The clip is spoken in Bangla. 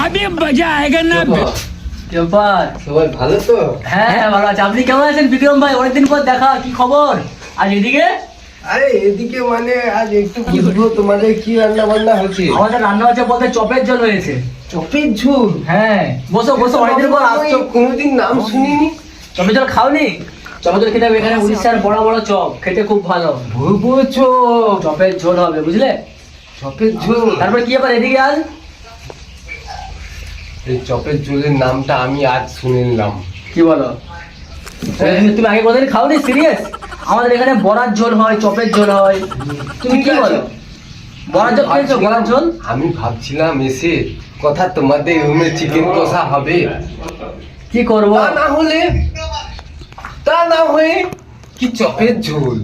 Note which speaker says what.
Speaker 1: अभी मजा आएगा ना।
Speaker 2: সবাই ভালো তো?
Speaker 3: হ্যাঁ ভালো আছে। আপনি কেমন আছেন বিক্রম ভাই? অনেকদিন পর দেখা, কি খবর? আজ এদিকে?
Speaker 2: আরে এদিকে মানে আজ একটু বুঝবো তোমাদের কি রান্না বান্না হচ্ছে।
Speaker 3: আমাদের রান্না হচ্ছে বলতে চপের ঝোল হয়েছে।
Speaker 2: চপের ঝোল?
Speaker 3: হ্যাঁ বসো বসো, অনেকদিন পর আসছো।
Speaker 2: কোনোদিন নাম শুনিনি।
Speaker 3: চপের ঝোল খাওনি? চপের ঝোল খেতে হবে, এখানে উড়িষ্যার বড় বড় চপ, খেতে খুব ভালো।
Speaker 2: বলছো
Speaker 3: চপের ঝোল হবে বুঝলে।
Speaker 2: চপের ঝোল?
Speaker 3: তারপর কি ব্যাপার এদিকে আজ?
Speaker 2: এই চপের ঝোলের নামটা আমি আজ শুনে নিলাম।
Speaker 3: কি বলো? তুমি আগে কোনদিন খাওনি? সিরিয়াস? আমাদের এখানে বড়ার ঝোল হয়, চপের ঝোল হয়। তুমি কি বলো? বড়ার ঝোল খেয়েছো? বড়ার ঝোল
Speaker 2: আমি ভাবছিলাম এসে কথা তোমাদের রুমে চিকেন কষা হবে,
Speaker 3: কি করবো?
Speaker 2: তা না হয়ে কি চপের ঝোল।